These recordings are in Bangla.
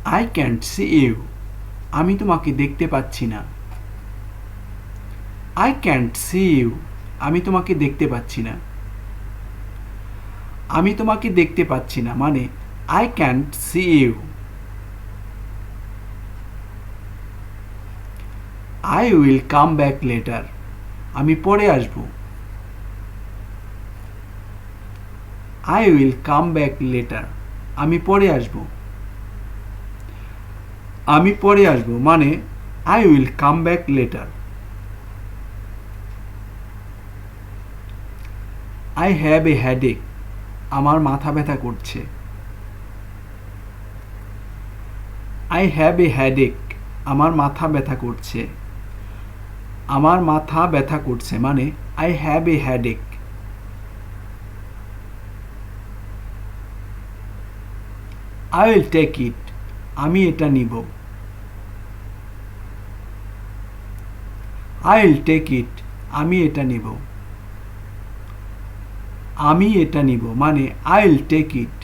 আই ক্যান্ট সি ইউ, আমি তোমাকে দেখতে পাচ্ছি না। আই ক্যান্ট সি ইউ, আমি তোমাকে দেখতে পাচ্ছি না। আমি তোমাকে দেখতে পাচ্ছি না মানে I can't see you. I will come back later, আমি পরে আসব। I will come back later, আমি পরে আসব। আমি পরে আসব মানে I will come back later. I have a headache, আমার মাথা ব্যথা করছে। আই হ্যাভ এ হেডেক, আমার মাথা ব্যথা করছে। আমার মাথা ব্যথা করছে মানে I have a headache. I will take it, আমি এটা নিব। আই উইল টেক ইট, আমি এটা নিব। আমি এটা নিব মানে I will take it.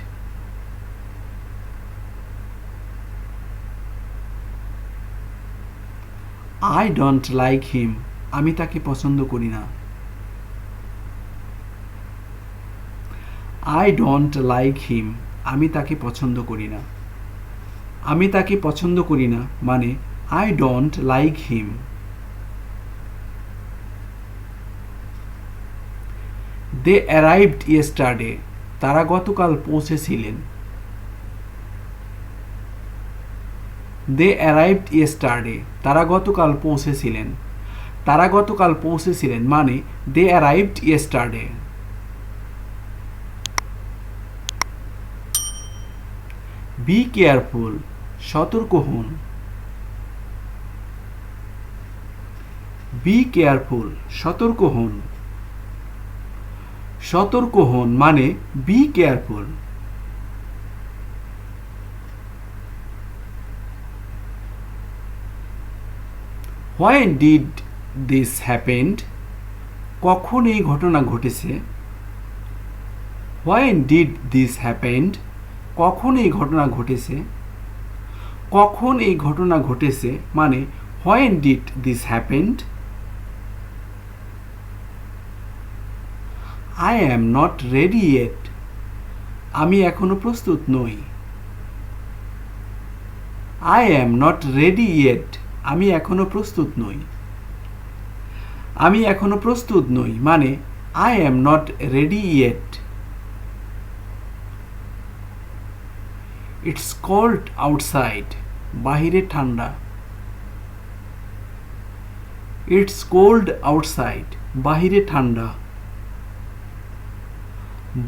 I don't like him, আমি তাকে পছন্দ করি না। আই ডোন্ট লাইক হিম, আমি তাকে পছন্দ করি না। আমি তাকে পছন্দ করি না মানে I don't like him. They arrived yesterday, তারা গতকাল পৌঁছেছিলেন। দে অ্যারাইভড ইয়েস্টারডে, তারা গতকাল পৌঁছেছিলেন। তারা গতকাল পৌঁছেছিলেন মানে দে অ্যারাইভড ইয়েস্টারডে। বি কেয়ারফুল, সতর্ক হন। বি কেয়ারফুল, সতর্ক হন। সতর্ক হন মানে be careful. When did this happened, কখন এই ঘটনা ঘটেছে। হোয়েন ডিড দিস হ্যাপেন্ড, কখন এই ঘটনা ঘটেছে। কখন এই ঘটনা ঘটেছে মানে when did this happened. I am not ready yet, আমি এখনো প্রস্তুত নই। I am not ready yet, আমি এখনো প্রস্তুত নই। আমি এখনো প্রস্তুত নই মানে I am not ready yet. It's cold outside, বাহিরে ঠান্ডা। ইটস কোল্ড আউটসাইড, বাহিরে ঠান্ডা।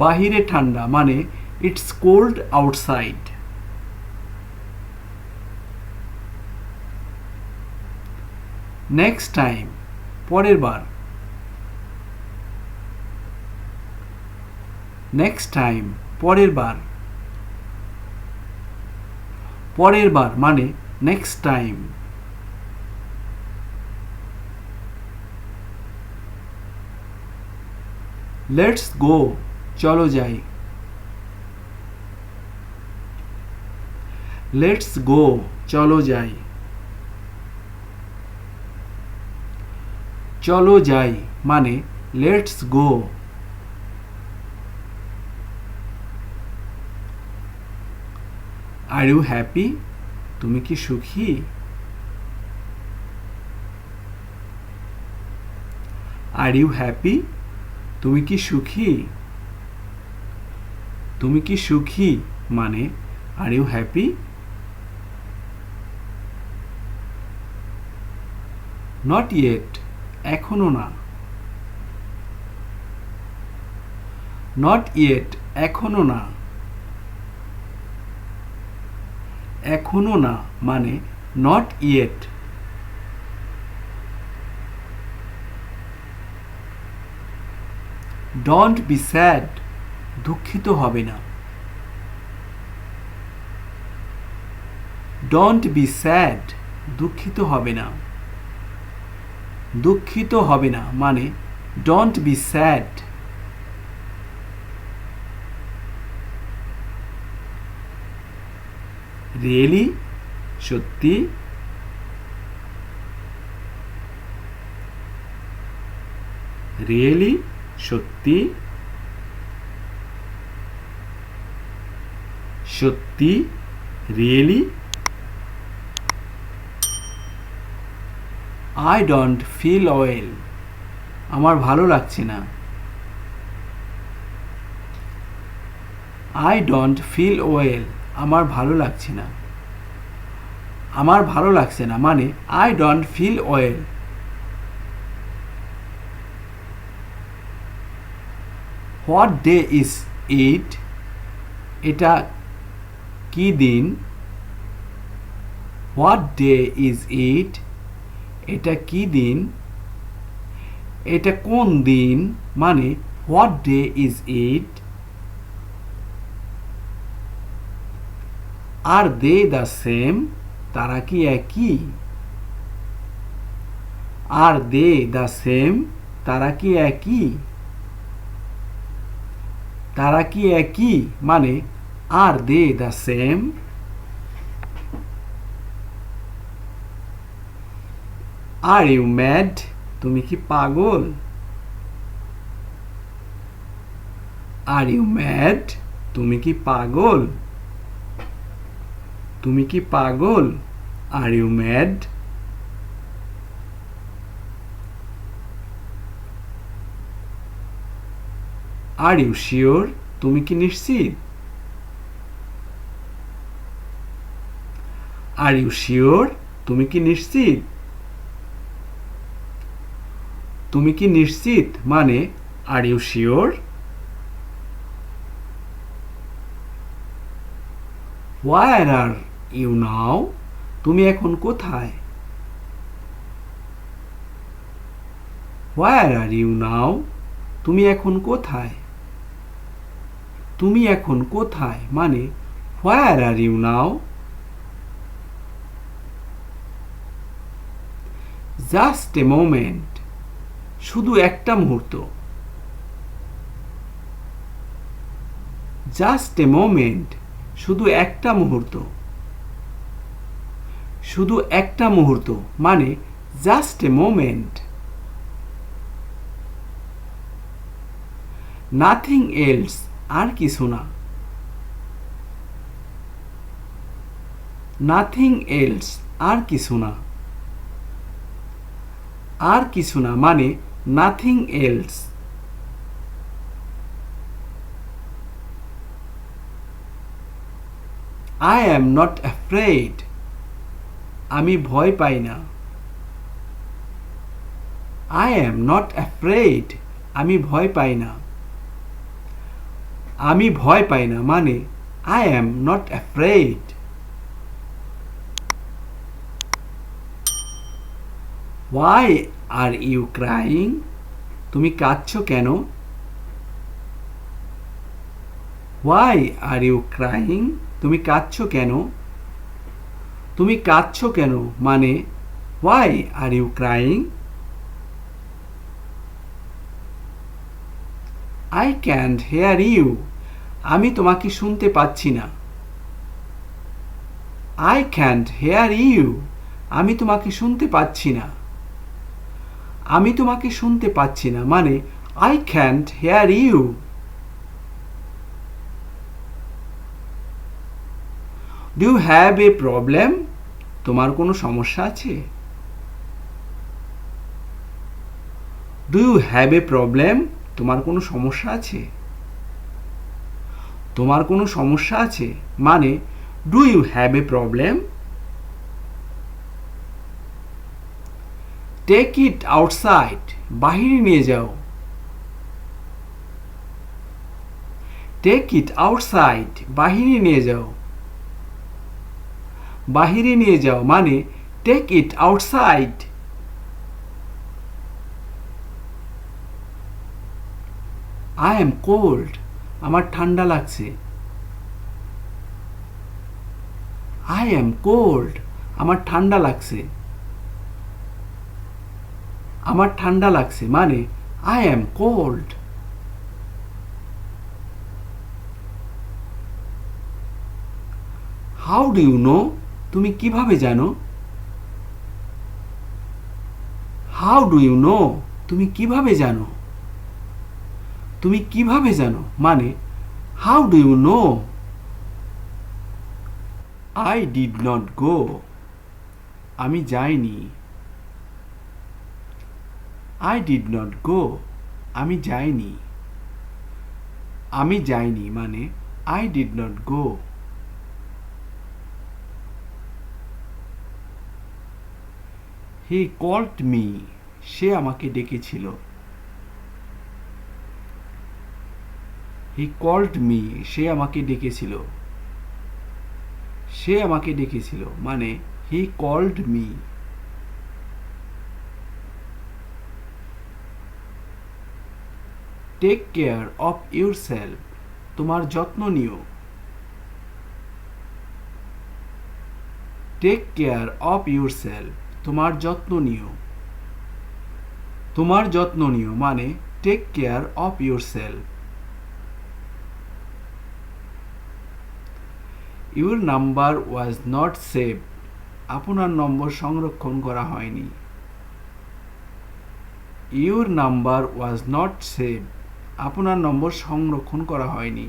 বাহিরে ঠান্ডা মানে it's cold outside. Next time, পরের বার। নেক্সট টাইম, পরের বার। পরের বার মানে নেক্সট টাইম। লেটস গো, চলো যাই। লেটস গো, চলো যাই। চলো যাই মানে let's go. Are you happy, তুমি কি সুখী। আর ইউ হ্যাপি, তুমি কি সুখী। তুমি কি সুখী মানে are you happy. Not yet, এখনো না। নট ইয়েট, এখনো না। এখনো না মানে not yet. Don't be sad, দুঃখিত হবে না। ডোন্ট বি স্যাড, দুঃখিত হবে না। দুঃখিত হবে না মানে ডোন্ট বি স্যাড। রিয়েলি সত্যি, রিয়েলি সত্যি, সত্যি really. I don't feel well, আমার ভালো লাগছে না। আই ডোন্ট ফিল ওয়েল, আমার ভালো লাগছে না। আমার ভালো লাগছে না মানে I don't feel well. What day is it, এটা কি দিন? হোয়াট ডে ইজ ইট, এটা কি দিন? এটা কোন দিন মানে what day is it. Are they the same, তারা কি একই? আর দে দ্য সেম, তারা কি একই? তারা কি একই মানে are they the same. Are you mad, তুমি কি পাগল? আর ইউ ম্যাড, তুমি কি পাগল? তুমি কি পাগল? Are you mad? Are you sure, তুমি কি নিশ্চিত? আর ইউ শিওর, তুমি কি নিশ্চিত? তুমি কি নিশ্চিত মানে are you sure. Where are you now, তুমি এখন কোথায়? হোয়ার আর ইউ নাও, তুমি এখন কোথায়? তুমি এখন কোথায় মানে where are you now. Just a moment, শুধু একটা মুহূর্ত। জাস্ট এ মোমেন্ট, শুধু একটা মুহূর্ত। শুধু একটা মুহূর্ত মানে just a moment. Nothing else, আর কিছু না। নাথিং এলস, আর কিছু না। আর কিছু না মানে nothing else. I am not afraid, আমি ভয় পাই না। আই অ্যাম নট অ্যাফ্রেড, আমি ভয় পাই না। আমি ভয় পাই না মানে I am not afraid. Why are you crying, তুমি কাঁদছো কেন? হোয়াই আর ইউ ক্রাইং, তুমি কাঁদছো কেন? তুমি কাঁদছো কেন মানে why are you crying. I can't hear you, আমি তোমাকে শুনতে পাচ্ছি না। আই ক্যান্ট হেয়ার ইউ, আমি তোমাকে শুনতে পাচ্ছি না। আমি তোমাকে শুনতে পাচ্ছি না মানে I can't hear you. Do you have a problem, তোমার কোনো সমস্যা আছে? Do you have a problem, তোমার কোনো সমস্যা আছে? তোমার কোনো সমস্যা আছে মানে do you have a problem. Take it outside, বাহিরে নিয়ে যাও। টেক ইট আউটসাইড, বাহিরে নিয়ে যাও। বাহিরে নিয়ে যাও মানে take it outside. I am cold, আমার ঠান্ডা লাগছে। আই এম কোল্ড, আমার ঠান্ডা লাগছে। আমার ঠান্ডা লাগছে মানে I am cold. How do you know, তুমি কিভাবে জানো? হাউ ডু ইউ নো, তুমি কিভাবে জানো? তুমি কিভাবে জানো মানে how do you know? I did not go, আমি যাইনি। আই ডিড নট গো, আমি যাইনি। আমি যাইনি মানে I did not go. He called me, সে আমাকে ডেকেছিল। হি কল্ড মি, সে আমাকে ডেকেছিল। সে আমাকে ডেকেছিল মানে he called me. Take care of yourself, তোমার যত্ন নিও। টেক কেয়ার অফ ইউরসেলফ, তোমার যত্ন নিও। তোমার যত্ন নিও মানে take care of yourself. Your number was not save, আপনার নম্বর সংরক্ষণ করা হয়নি। Your number was not save, আপনার নম্বর সংরক্ষণ করা হয়নি।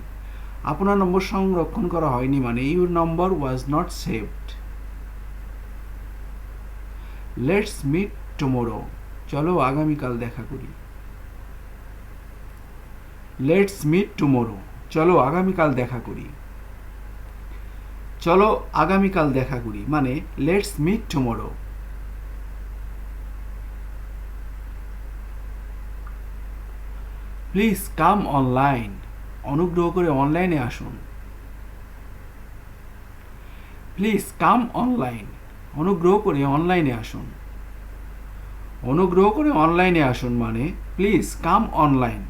আপনার নম্বর সংরক্ষণ করা হয়নি মানে your number was not saved. Let's meet tomorrow, চলো আগামীকাল দেখা করি। লেটস মিট টুমোরো, চলো আগামীকাল দেখা করি। চলো আগামীকাল দেখা করি মানে let's meet tomorrow. Please come online, অনুগ্রহ করে অনলাইনে আসুন। প্লিজ কাম অনলাইন, অনুগ্রহ করে অনলাইনে আসুন। অনুগ্রহ করে অনলাইনে আসুন মানে please come online.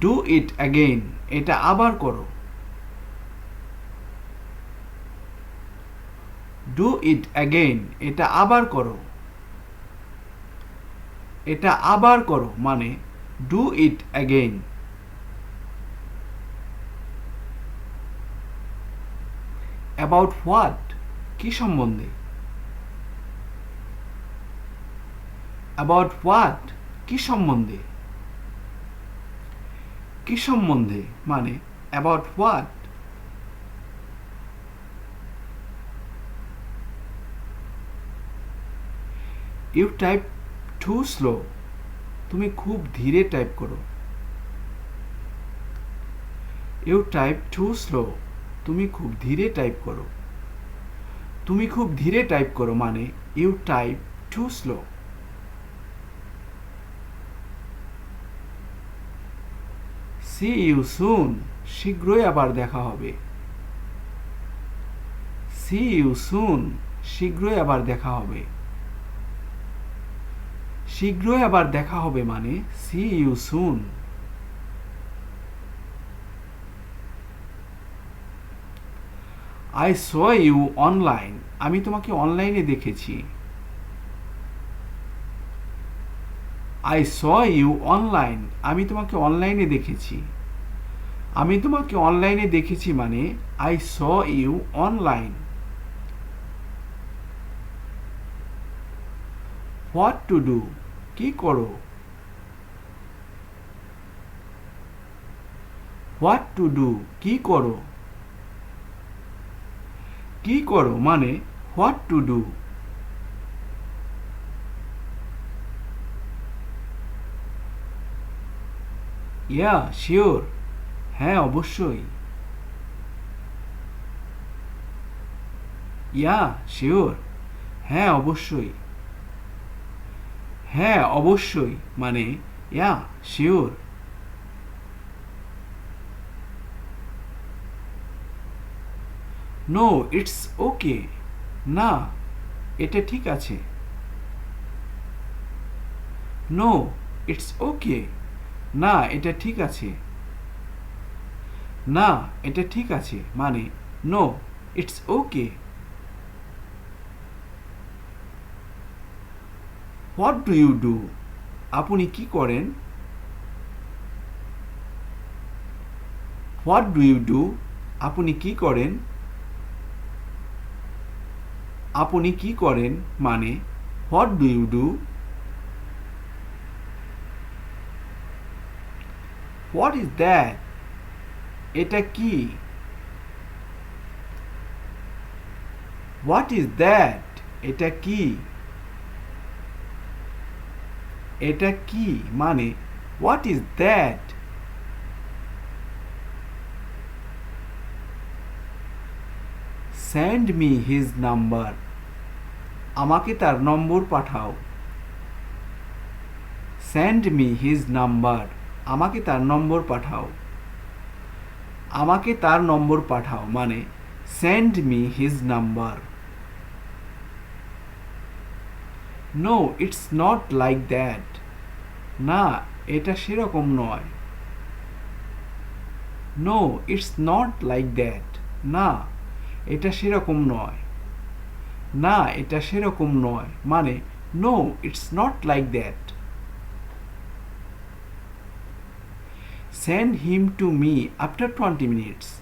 Do it again, এটা আবার করো। ডু ইট অ্যাগেইন, এটা আবার করো। এটা আবার করো মানে do it again. About what, কি সম্বন্ধে? অ্যাবাউট হোয়াট, কি সম্বন্ধে? কি সম্বন্ধে মানে about what. You type too slow, তুমি খুব ধীরে টাইপ করো। ইউ টাইপ টু স্লো, তুমি খুব ধীরে টাইপ করো। তুমি খুব ধীরে টাইপ করো মানে you type too slow. See you soon, শীঘ্রই আবার দেখা হবে। সি ইউ সুন, শীঘ্রই আবার দেখা হবে। শীঘ্রই আবার দেখা হবে মানে see you soon. I saw you online, আমি তোমাকে অনলাইনে দেখেছি। আই স ইউ অনলাইন, আমি তোমাকে অনলাইনে দেখেছি। আমি তোমাকে অনলাইনে দেখেছি মানে I saw you online. What to do, কি করো? হোয়াট টু ডু, কি করো? কি করো মানে what to do. Yeah sure, হ্যাঁ অবশ্যই। ইয়া শিওর, হ্যাঁ অবশ্যই। হ্যাঁ অবশ্যই মানে yeah sure. No it's okay, না এটা ঠিক আছে। নো ইটস ওকে, না এটা ঠিক আছে। না এটা ঠিক আছে মানে no it's okay. What do you do, আপনি কি করেন? What do you do? আপনি কি করেন? আপনি কি করেন মানে what do you do? What is that? এটা কি? What is that? এটা কি? এটা কি মানে what is that? Send me his number. আমাকে তার নম্বর পাঠাও। Send me his number. আমাকে তার নম্বর পাঠাও। আমাকে তার নম্বর পাঠাও মানে send me his number. No it's not like that. না, এটা সেরকম নয়। No it's not like that. না, এটা সেরকম নয়। না, এটা সেরকম নয় মানে no it's not like that. Send him to me after 20 minutes.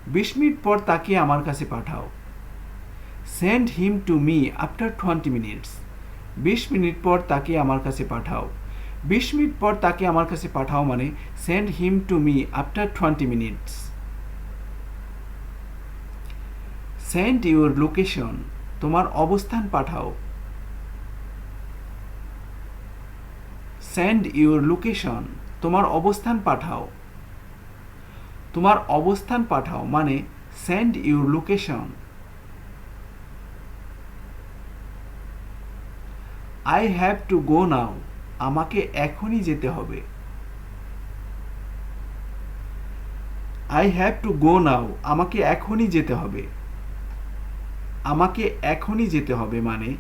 20 মিনিট পর তাকে আমার কাছে পাঠাও। Send him to me after 20 minutes. 20 মিনিট পর তাকে আমার কাছে পাঠাও। 20 মিনিট পর তাকে আমার কাছে পাঠাও মানে send him to me after 20 minutes. Send your location. তোমার অবস্থান পাঠাও। Send your location. তোমার অবস্থান পাঠাও। তোমার অবস্থান পাঠাও মানে send your location. I have to go now. আমাকে এখনই যেতে হবে। I have to go now. আমাকে এখনই যেতে হবে। আমাকে এখনই যেতে হবে মানে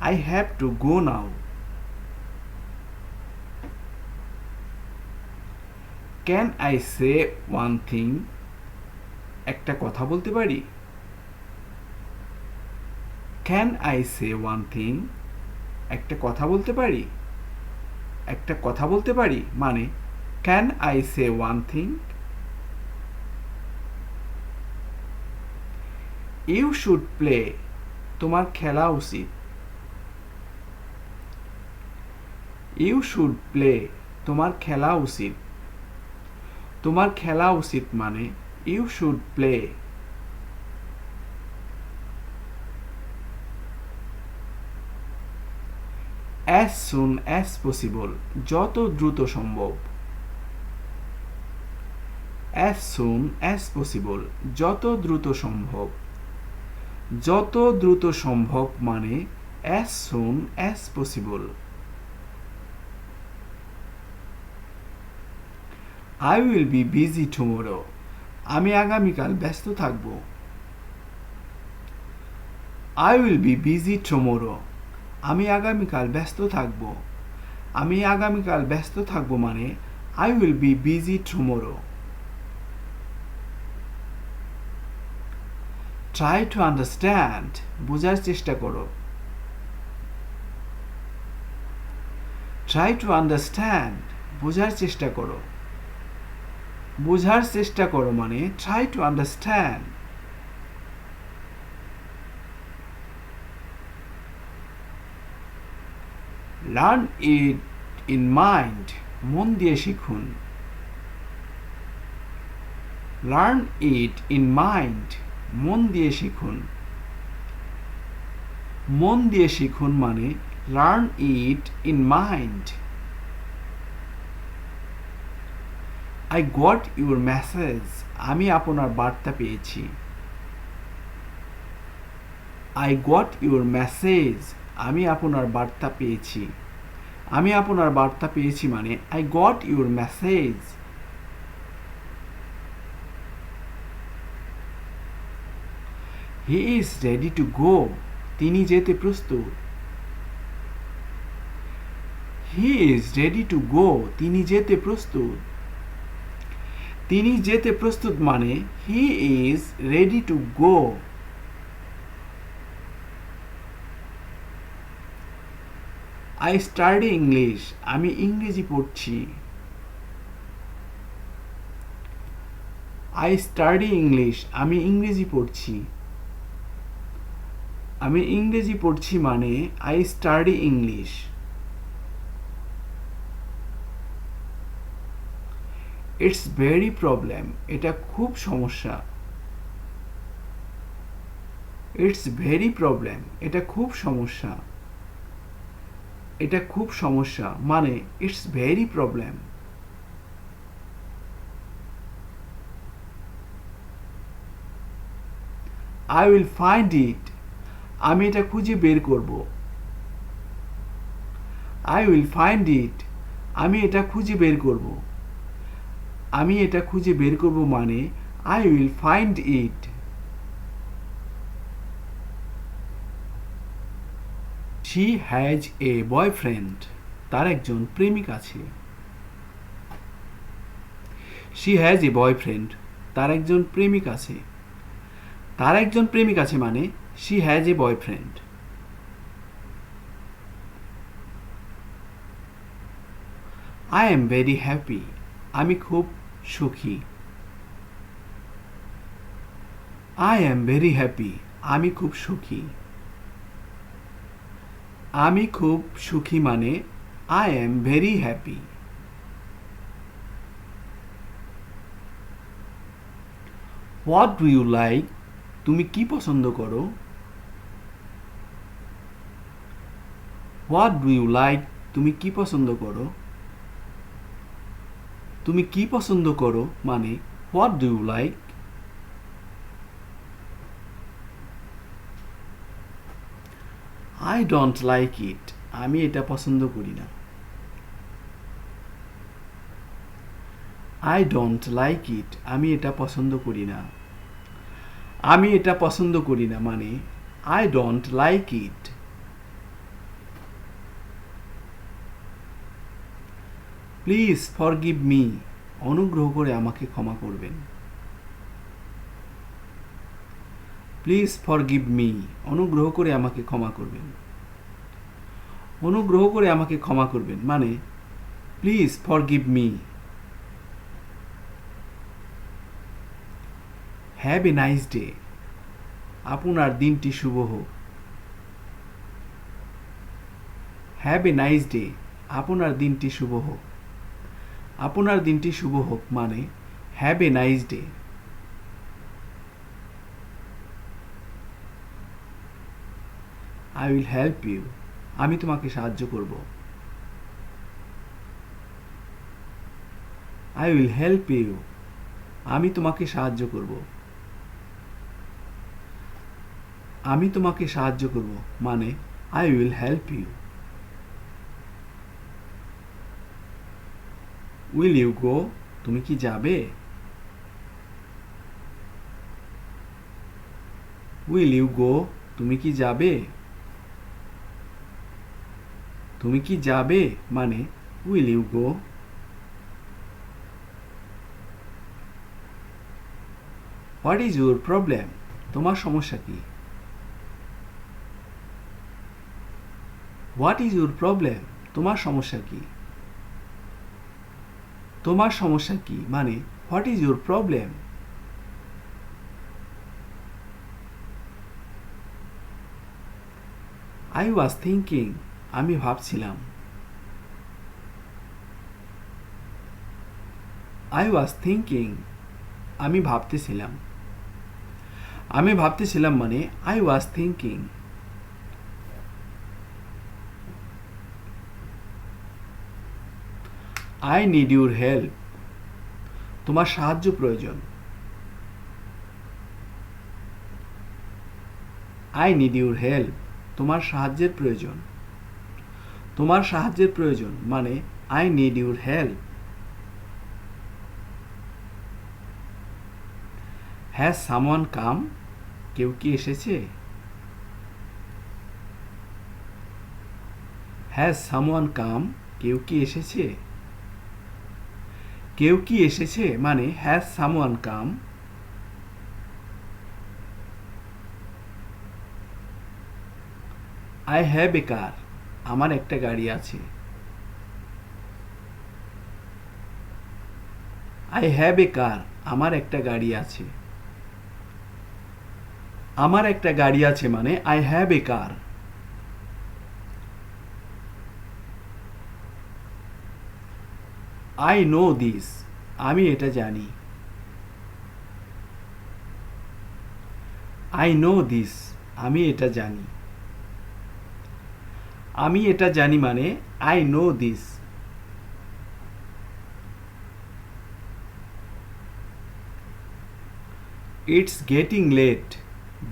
I have to go now. Can I say one thing? একটা কথা বলতে পারি? Can I say one thing? একটা কথা বলতে পারি? একটা কথা বলতে পারি মানে can I say one thing? You should play. তোমার খেলা উচিত। You should play. তোমার খেলা উচিত। তোমার খেলা উচিত মানে you should play. As soon as possible. যত দ্রুত সম্ভব। As soon as possible. যত দ্রুত সম্ভব। যত দ্রুত সম্ভব মানে as soon as possible. I will be busy tomorrow. আমি আগামীকাল ব্যস্ত থাকব। I will be busy tomorrow. আমি আগামীকাল ব্যস্ত থাকব। আমি আগামীকাল ব্যস্ত থাকব মানে I will be busy tomorrow. Try to understand. বোঝার চেষ্টা করো। Try to understand. বোঝার চেষ্টা করো। বোঝার চেষ্টা করো মানে try to understand. Learn it in mind. মন দিয়ে শিখুন। Learn it in mind. মন দিয়ে শিখুন। মন দিয়ে শিখুন মানে learn it in mind. I got your message. আমি আপনার বার্তা পেয়েছি। I got your message. আমি আপনার বার্তা পেয়েছি। আমি আপনার বার্তা পেয়েছি মানে I got your message. He is ready to go. তিনি যেতে প্রস্তুত। He is ready to go. তিনি যেতে প্রস্তুত। তিনি যেতে প্রস্তুত মানে he is ready to go. I study English. আমি ইংরেজি পড়ছি। আই স্টাডি ইংলিশ, আমি ইংরেজি পড়ছি। আমি ইংরেজি পড়ছি মানে I study English. It's very problem, এটা খুব সমস্যা। ইটস ভেরি প্রবলেম, এটা খুব সমস্যা। এটা খুব সমস্যা মানে it's very problem. I will find it, আমি এটা খুঁজে বের করব। আই উইল ফাইন্ড ইট, আমি এটা খুঁজে বের করব। আমি এটা খুঁজে বের করব মানে I will find it. She has a boyfriend, তার একজন প্রেমিক আছে। শি হ্যাজ এ বয়ফ্রেন্ড, তার একজন প্রেমিক আছে। তার একজন প্রেমিক আছে মানে she has a boyfriend. I am very happy, আমি খুব সুখী। আই এম ভেরি হ্যাপি, আমি খুব সুখী। আমি খুব সুখী মানে I am very happy. What do you like, তুমি কি পছন্দ করো? হোয়াট ডু ইউ লাইক, তুমি কি পছন্দ করো? তুমি কি পছন্দ করো মানে what do you like. I don't like it, আমি এটা পছন্দ করি না। আই ডোন্ট লাইক ইট, আমি এটা পছন্দ করি না। আমি এটা পছন্দ করি না মানে I don't like it. Please forgive me, অনুগ্রহ করে আমাকে ক্ষমা করবেন। প্লিজ ফরগিভ মি, অনুগ্রহ করে আমাকে ক্ষমা করবেন। অনুগ্রহ করে আমাকে ক্ষমা করবেন মানে please forgive me. Have a nice day, আপনার দিনটি শুভ হোক। হ্যাভ এ নাইস ডে, আপনার দিনটি শুভ হোক। আপনার দিনটি শুভ হোক মানে have a nice day. I will help you, আমি তোমাকে সাহায্য করব। আই উইল হেল্প ইউ, আমি তোমাকে সাহায্য করব। আমি তোমাকে সাহায্য করব মানে I will help you. Will you go, তুমি কি যাবে? উইল ইউ গো, তুমি কি যাবে? তুমি কি যাবে মানে will you go. What is your problem, তোমার সমস্যা কি? হোয়াট ইজ ইউর প্রবলেম, তোমার সমস্যা কি? তোমার সমস্যা কি মানে what is your problem. I was thinking, আমি ভাবছিলাম। আই ওয়াজ থিঙ্কিং, আমি ভাবতেছিলাম। আমি ভাবতেছিলাম মানে I was thinking. I need your help, তোমার সাহায্য প্রয়োজন। আই নিড ইউর হেল্প, তোমার সাহায্যের প্রয়োজন। তোমার সাহায্যের প্রয়োজন মানে I need your help. Has someone come, কেউ কি এসেছে? হ্যাজ সামওয়ান কাম, কেউ কি এসেছে? কেউ কি এসেছে মানে has someone come. I have a car, আমার একটা গাড়ি আছে। আই হ্যাভ এ কার, আমার একটা গাড়ি আছে। আমার একটা গাড়ি আছে মানে I have a car. I know this, আমি এটা জানি। আই নো দিস, আমি এটা জানি। আমি এটা জানি মানে I know this. It's getting late,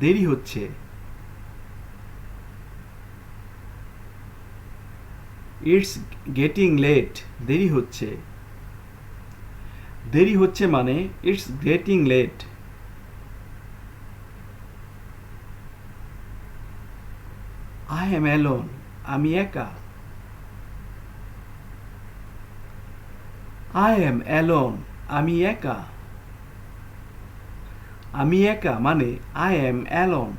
দেরি হচ্ছে। ইটস গেটিং লেট, দেরি হচ্ছে। দেরি হচ্ছে মানে it's getting late. I am alone, আমি একা। আই এম অ্যালোন, আমি একা। আমি একা মানে I am alone.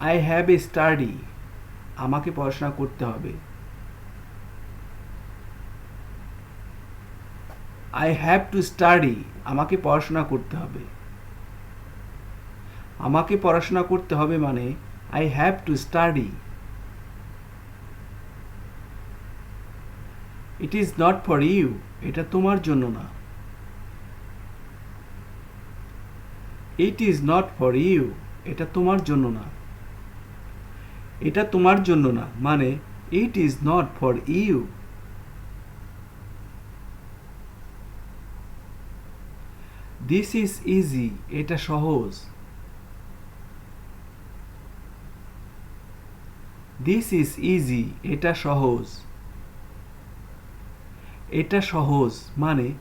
I have a study, আমাকে পড়াশোনা করতে হবে। আই হ্যাভ টু স্টাডি, আমাকে পড়াশোনা করতে হবে। আমাকে পড়াশোনা করতে হবে মানে I have to study. It is not for you, এটা তোমার জন্য না। It is not for you, এটা তোমার জন্য না। এটা তোমার জন্য না মানে it is not for you. This is easy, এটা সহজ। দিস ইজ ইজি, এটা সহজ। এটা সহজ মানে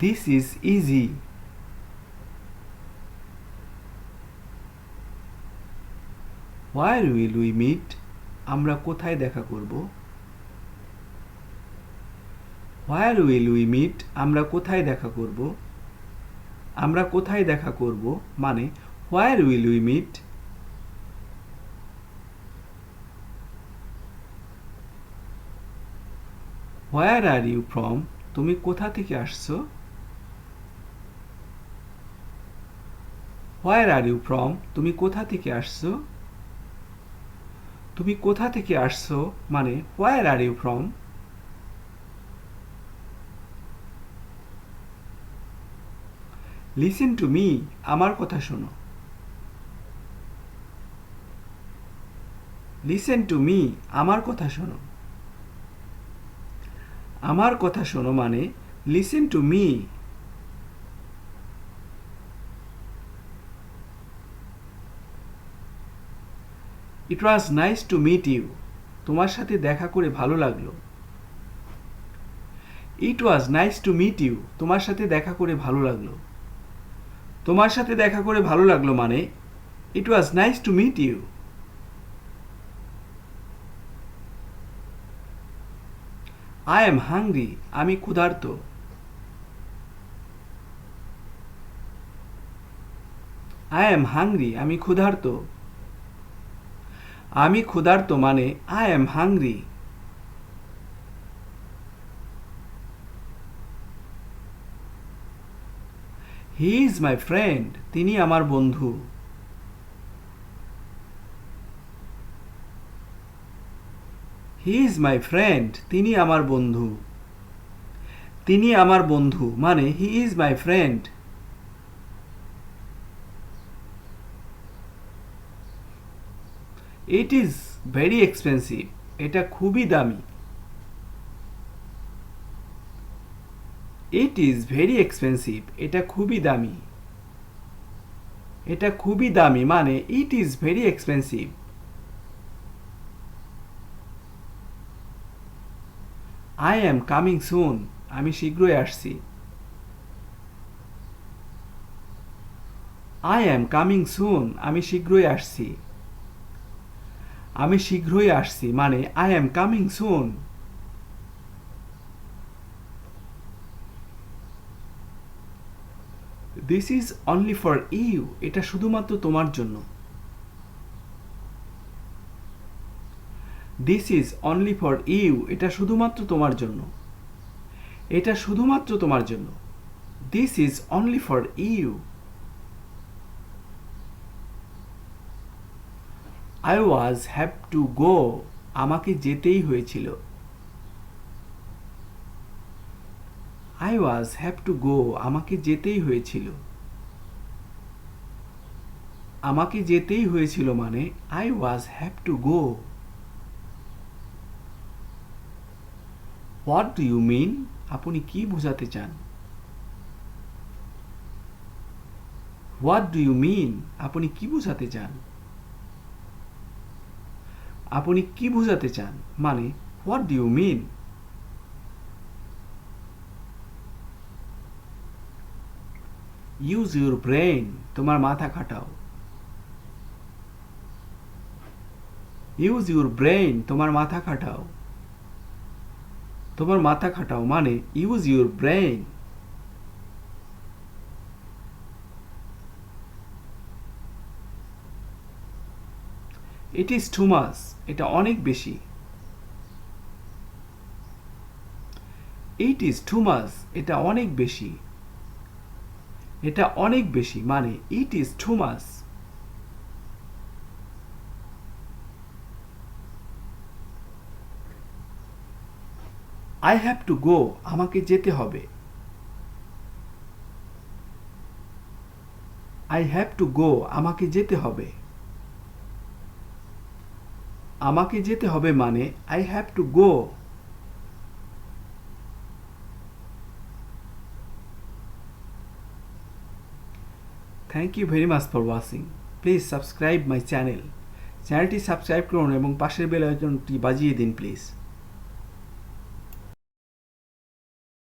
this is easy. Where will we meet, আমরা কোথায় দেখা করব। হোয়ার উইল উই মিট, আমরা কোথায় দেখা করব। আমরা কোথায় দেখা করব মানে where will we meet. Where are you from, তুমি কোথা থেকে আসছো। হোয়ার আর ইউ ফ্রম, তুমি কোথা থেকে আসছো। তুমি কোথা থেকে আসছো মানে where are you from. Listen to me, আমার কথা শোনো। লিসেন টু মি, আমার কথা শোনো। আমার কথা শোনো মানে listen to me. It was nice to meet you, তোমার সাথে দেখা করে ভালো লাগলো। It was nice to meet you, তোমার সাথে দেখা করে ভালো লাগলো। তোমার সাথে দেখা করে ভালো লাগলো মানে it was nice to meet you. I am hungry, আমি ক্ষুধার্ত। আই এম হাংরি, আমি ক্ষুধার্ত। আমি ক্ষুধার্ত মানে I am hungry. He is my friend, তিনি আমার বন্ধু। হি ইজ মাই ফ্রেন্ড, তিনি আমার বন্ধু। তিনি আমার বন্ধু মানে he is my friend. It is very expensive, এটা খুবই দামি। ইট ইজ ভেরি এক্সপেন্সিভ, এটা খুবই দামি। এটা খুবই দামি মানে it is very expensive. I am coming সুন, আমি শীঘ্রই আসছি। আই এম কামিং সুন, আমি শীঘ্রই আসছি। আমি শীঘ্রই আসছি মানে I am coming soon. This is only for you, এটা শুধুমাত্র তোমার জন্য। This is only for you, এটা শুধুমাত্র তোমার জন্য, এটা শুধুমাত্র তোমার জন্য। This is only for you. I was have to go, আমাকে যেতেই হয়েছিল। I was have to go, আমাকে যেতেই হয়েছিল। আমাকে যেতেই হয়েছিল মানে I was have to go. What do you mean, আপনি কি বোঝাতে চান? হোয়াট ডু ইউ মিন, আপনি কি বোঝাতে চান? আপনি কি বোঝাতে চান মানে what do you mean. Use your brain, তোমার মাথা খাটাও। ইউজ ইউর ব্রেন, তোমার মাথা খাটাও। তোমার মাথা খাটাও মানে use your brain. It is too much, এটা অনেক বেশি। ইট ইজ টু মাচ, এটা অনেক বেশি। এটা অনেক বেশি মানে it is too much. I have to go, আমাকে যেতে হবে। আই হ্যাভ টু গো, আমাকে যেতে হবে। আমাকে যেতে হবে মানে I have to go. Thank you very much for watching. Please subscribe my channel. চ্যানেলটি সাবস্ক্রাইব করুন এবং পাশের বেল আইকনটি বাজিয়ে দিন প্লিজ।